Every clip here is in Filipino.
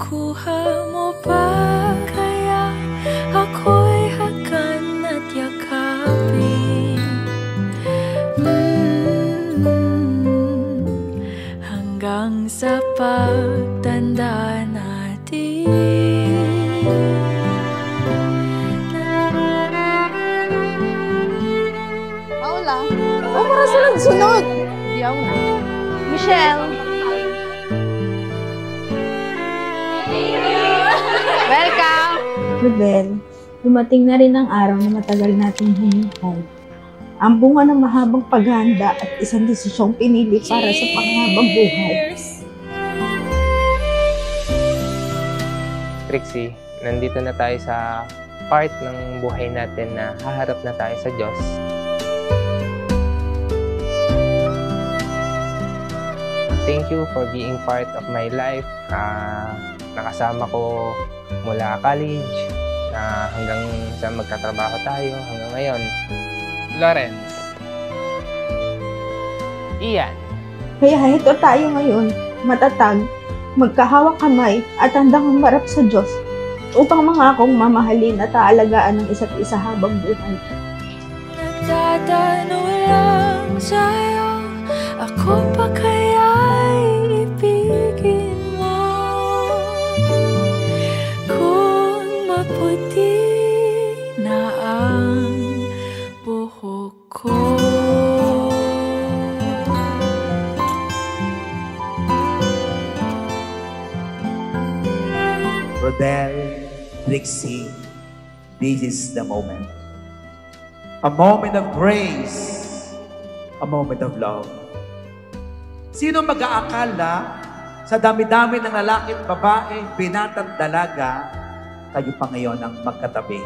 Nakuha mo ba kaya ako'y hagan at yakapin? Hanggang sa pagtanda natin. Paula, para sunod-sunod. Yaw na. Michelle. Welcome! Rodel, dumating na rin ang araw na matagal nating hinihintay. Ang bunga ng mahabang paghahanda at isang desisyong pinili para sa panghabang buhay. Trixie, nandito na tayo sa part ng buhay natin na haharap na tayo sa Diyos. Thank you for being part of my life. Nakasama ko mula college hanggang sa magkatrabaho tayo hanggang ngayon. Lawrence. Ian. Kaya ito tayo ngayon, matatag, magkahawak kamay at handang humarap sa Diyos upang mangakong mamahalin at aalagaan ng isa't isa habang buhay. Nagtatanong lang sa'yo, ako pa kaya'y ibigin mo? Kung maputi na ang buhok ko. Rodel, Trixie, this is the moment. A moment of grace, a moment of love. Sino mag-aakala sa dami-dami ng lalaki at babae, binata at dalaga, kayo pa ngayon ang magkatabi.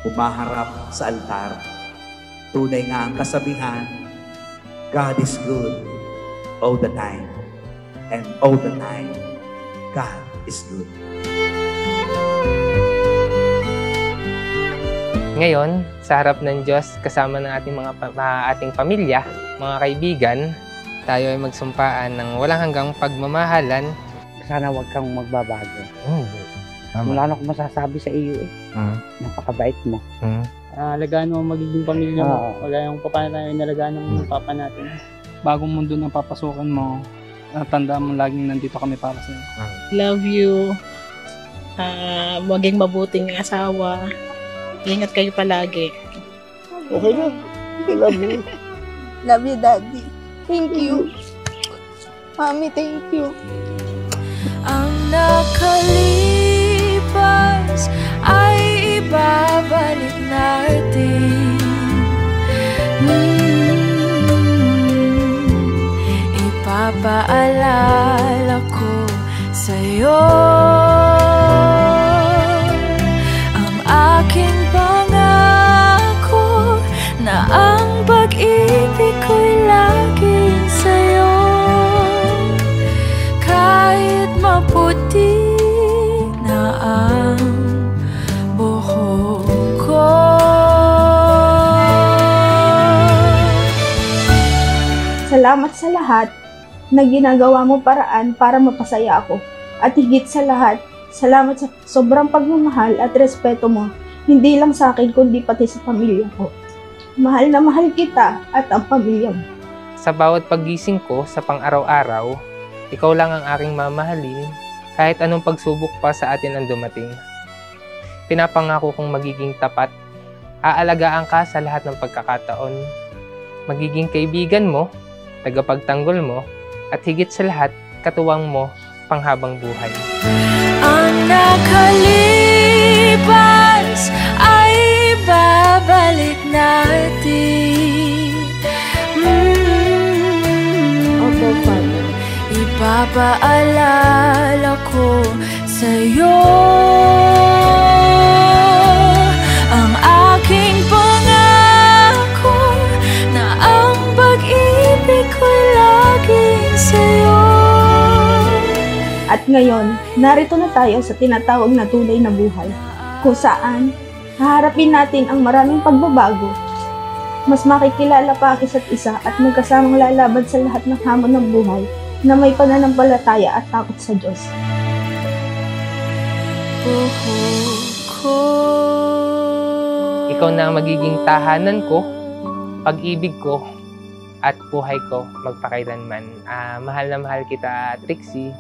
Umaharap sa altar. Tunay nga ang kasabihan, God is good all the time. And all the time, God is good. Ngayon, sa harap ng Diyos, kasama ng ating pamilya, mga kaibigan, tayo ay magsumpaan ng walang hanggang pagmamahalan. Sana huwag kang magbabago. Wala na akong masasabi sa iyo eh. Napakabait mo. Alagaan mo magiging pamilya mo. Kagaya yung paano tayo inalagaan ng papa natin. Bagong mundo na papasukan mo, tandaan mo laging nandito kami para sa iyo. Love you. Maging mabuting asawa. Ingat kayo palagi. Okay na. I love you. Love you, Daddy. Thank you. Mami, thank you. Ang nakalipas ay ibabalik natin. Ipapaalala ko sa'yo ang aking pangako na ang pag-ibig ko'y laging sa'yo. Kahit maputi na ang buhok ko. Salamat sa lahat na ginagawa mo paraan para mapasaya ako. At higit sa lahat, salamat sa sobrang pagmamahal at respeto mo, hindi lang sa akin kundi pati sa pamilya ko. Mahal na mahal kita at ang pamilya mo. Sa bawat paggising ko sa pang-araw-araw, ikaw lang ang aking mamahalin kahit anong pagsubok pa sa atin ang dumating. Pinapangako kong magiging tapat, aalagaan ka sa lahat ng pagkakataon, magiging kaibigan mo, tagapagtanggol mo, at higit sa lahat, katuwang mo panghabang buhay. Ang nakalipas ay babalik natin. Opo, Father. Ipapaalala ko sa'yo ang aking pangako na ang pag-ibig ko'y laging sa'yo. At ngayon, narito na tayo sa tinatawag na tunay na buhay, kung saan haharapin natin ang maraming pagbabago. Mas makikilala pa ang isa't isa at magkasamang lalaban sa lahat ng hamon ng buhay na may pananampalataya at takot sa Diyos. Ikaw na ang magiging tahanan ko, pag-ibig ko, at buhay ko magpakailanman. Mahal na mahal kita, Trixie.